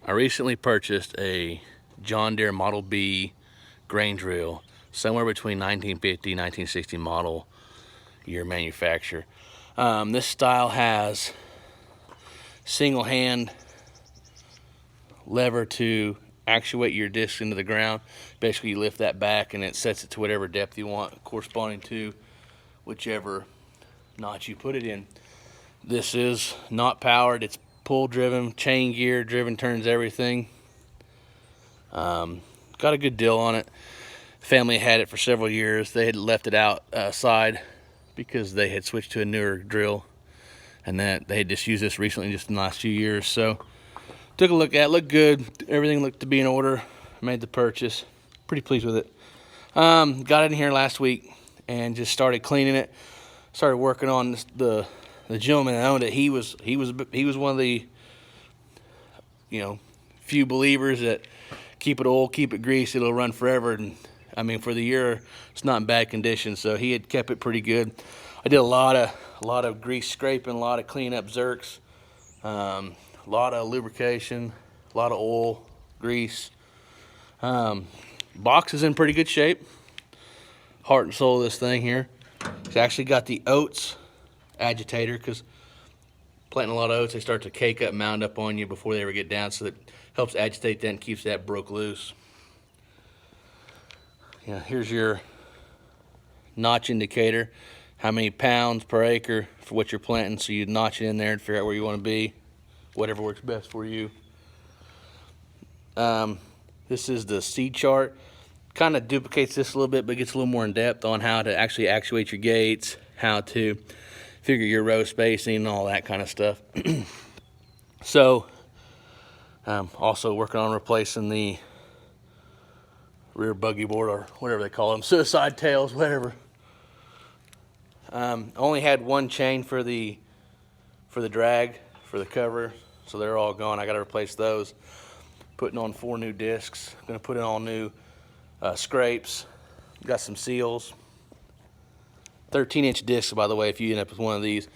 I recently purchased a John Deere Model B grain drill, somewhere between 1950 and 1960 model year manufacture. This style has single hand lever to actuate your disc into the ground. Basically, you lift that back and it sets it to whatever depth you want, corresponding to whichever notch you put it in. This is not powered, it's pull driven, chain gear driven, turns everything. Got a good deal on it. Family had it for several years. They had left it outside because they had switched to a newer drill, and that they had just used this recently, just in the last few years. So took a look at it, looked good, everything looked to be in order. Made the purchase, pretty pleased with it. Got it in here last week and just started cleaning it. Started working on this, the gentleman that owned it. He was one of the few believers that keep it oil, keep it greased, it'll run forever. And I mean, for the year, it's not in bad condition. So he had kept it pretty good. I did a lot of grease scraping, a lot of cleanup zerks, a lot of lubrication, a lot of oil, grease. Box is in pretty good shape. Heart and soul of this thing here. It's actually got the oats agitator, because planting a lot of oats, they start to cake up, mound up on you before they ever get down, so that helps agitate that and keeps that broke loose. Yeah, here's your notch indicator, how many pounds per acre for what you're planting, so you notch it in there and figure out where you want to be, whatever works best for you. This is the seed chart. Kind of duplicates this a little bit, but gets a little more in depth on how to actually actuate your gates, how to figure your row spacing and all that kind of stuff. So also working on replacing the rear buggy board, or whatever they call them, suicide tails, whatever. Only had one chain for the drag, for the cover, so they're all gone. I got to replace those. Putting on 4 new discs. Going to put in all new scrapes. Got some seals. 13-inch discs, by the way, if you end up with one of these.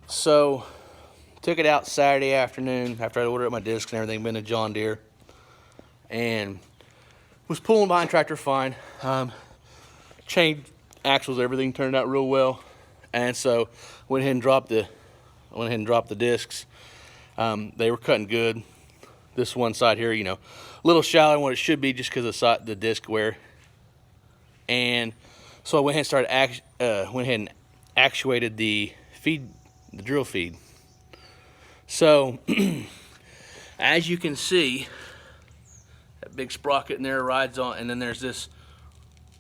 So took it out Saturday afternoon after I ordered up my discs and everything. Been to John Deere and was pulling behind tractor fine. Chain, axles, everything turned out real well, and so went ahead and dropped the discs. They were cutting good. This one side here, a little shallower than what it should be, just because of the disc wear. And so I went ahead and actuated the drill feed. So as you can see, that big sprocket in there rides on, and then there's this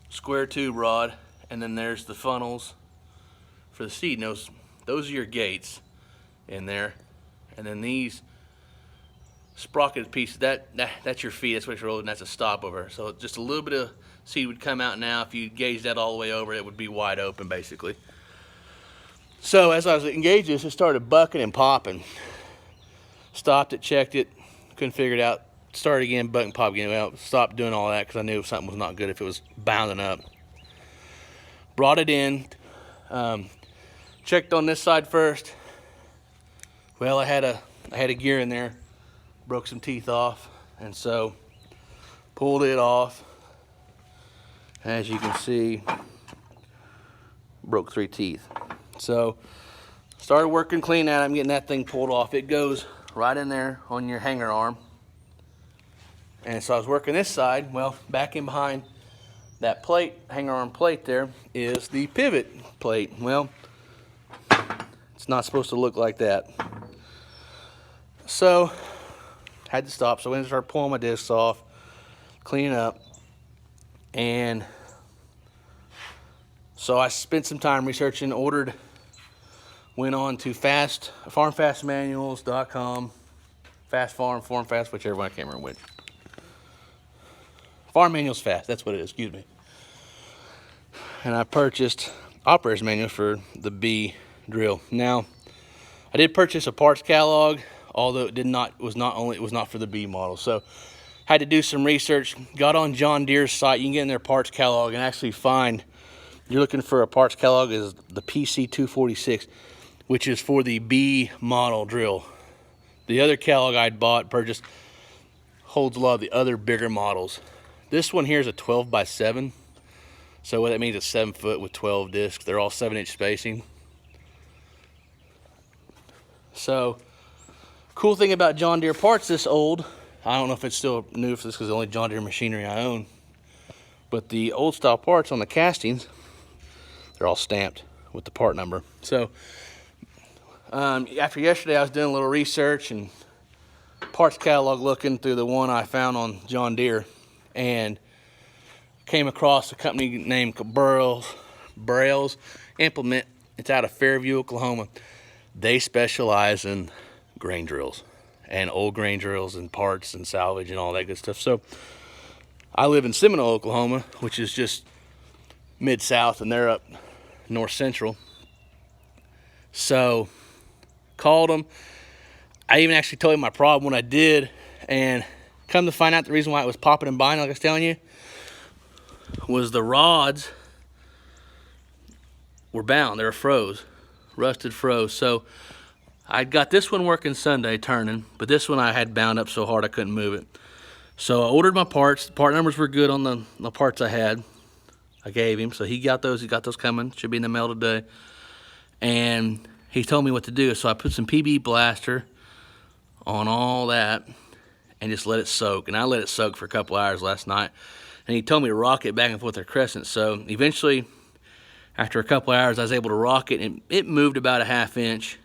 square tube rod, and then there's the funnels for the seed. And those are your gates in there, and then these sprocketed pieces, that's your feed, that's what you're rolling, that's a stopover. So just a little bit of seed would come out now. If you gauge that all the way over, it would be wide open basically. So as I was engaged this, it started bucking and popping. Stopped it, checked it, couldn't figure it out. Started again, bucking, pop again. Well, stopped doing all that because I knew something was not good if it was bounding up. Brought it in, checked on this side first. Well, I had a gear in there, broke some teeth off, and so pulled it off. As you can see, broke 3 teeth. So started working clean at it. I'm getting that thing pulled off. It goes right in there on your hanger arm. And so I was working this side. Well, back in behind that plate, hanger arm plate, there is the pivot plate. Well, it's not supposed to look like that. So had to stop. So I went and started pulling my discs off, cleaning up, and so I spent some time researching, went on to farmfastmanuals.com, Fast Farm, Farm Fast, whichever one, I can't remember which. Farm Manuals Fast, that's what it is, excuse me. And I purchased operator's manual for the B drill. Now, I did purchase a parts catalog, although it was not for the B model. So had to do some research, got on John Deere's site. You can get in their parts catalog and actually find, you're looking for a parts catalog, is the PC246, which is for the B model drill. the other catalog I'd purchased holds a lot of the other bigger models. This one here is a 12x7. So what that means is 7 foot with 12 discs. They're all 7-inch spacing. So, cool thing about John Deere parts this old, I don't know if it's still new for this because it's the only John Deere machinery I own, but the old style parts on the castings, they're all stamped with the part number. So, after yesterday I was doing a little research and parts catalog looking through the one I found on John Deere, and came across a company named Burrell's Implement. It's out of Fairview, Oklahoma. They specialize in grain drills and old grain drills and parts and salvage and all that good stuff. So I live in Seminole, Oklahoma, which is just mid-south, and they're up north central. So called them. I even actually told him my problem when I did, and come to find out the reason why it was popping and binding, like I was telling you, was the rods were bound. They were froze, rusted froze. So I got this one working Sunday turning, but this one I had bound up so hard I couldn't move it. So I ordered my parts. The part numbers were good on the parts I had. I gave him, so he got those coming. Should be in the mail today. And he told me what to do. So I put some PB Blaster on all that and just let it soak. And I let it soak for a couple hours last night. And he told me to rock it back and forth with a crescent. So eventually, after a couple hours, I was able to rock it, and it moved about a 1/2 inch.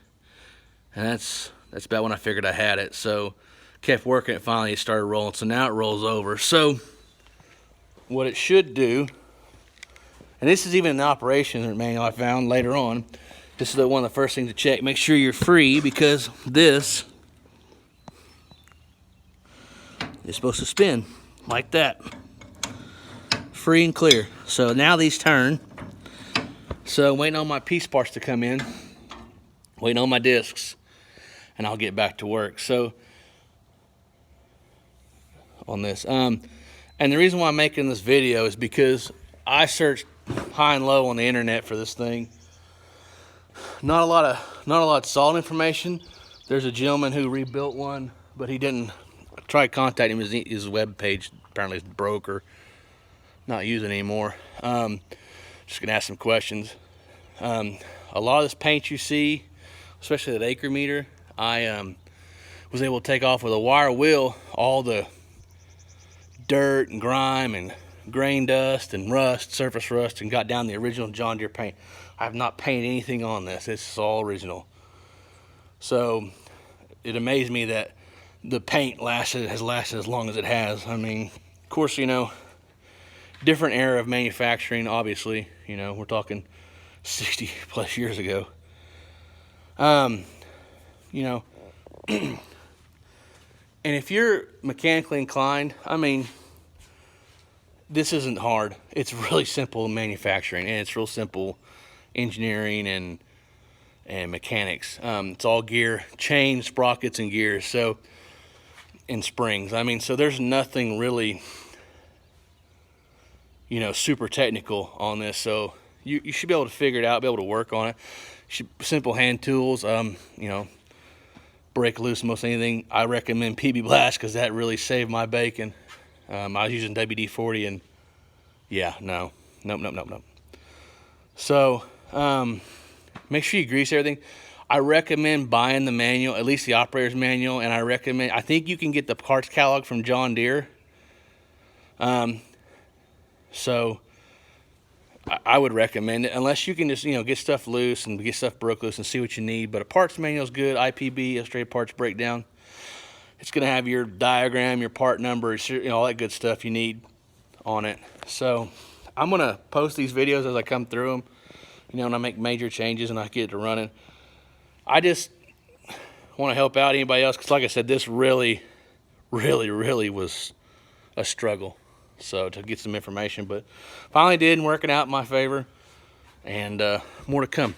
And that's about when I figured I had it. So kept working it, finally it started rolling. So now it rolls over. So what it should do, and this is even an operation manual I found later on. This is one of the first things to check. Make sure you're free, because this is supposed to spin like that. Free and clear. So now these turn. So waiting on my piece parts to come in, waiting on my discs, and I'll get back to work. So on this, and the reason why I'm making this video is because I searched high and low on the internet for this thing. Not a lot of solid information. There's a gentleman who rebuilt one, but he didn't. I tried contacting him. His web page apparently is broke or not using anymore. Just gonna ask some questions. A lot of this paint you see, especially that acre meter, I was able to take off with a wire wheel all the dirt and grime and grain dust and rust, surface rust, and got down the original John Deere paint. I have not painted anything on this. It's all original. So it amazed me that the paint has lasted as long as it has. I mean, of course, you know, different era of manufacturing, obviously. You know, we're talking 60 plus years ago. You know, and if you're mechanically inclined, I mean, this isn't hard. It's really simple manufacturing, and it's real simple engineering and mechanics. It's all gear, chains, sprockets, and gears. So, and springs. I mean, so there's nothing really, you know, super technical on this. So you should be able to figure it out, be able to work on it. Simple hand tools, you know, break loose most anything. I recommend PB Blast because that really saved my bacon. I was using WD-40, and yeah, nope. So make sure you grease everything. I recommend buying the manual, at least the operator's manual, and I think you can get the parts catalog from John Deere. So I would recommend it, unless you can just, you know, get stuff loose and get stuff broke loose and see what you need. But a parts manual is good. IPB, Illustrated Parts Breakdown. It's going to have your diagram, your part numbers, you know, all that good stuff you need on it. So I'm going to post these videos as I come through them, you know, when I make major changes and I get it to running. I just want to help out anybody else, because like I said, this really was a struggle. So to get some information, but finally did, and working out in my favor, and more to come.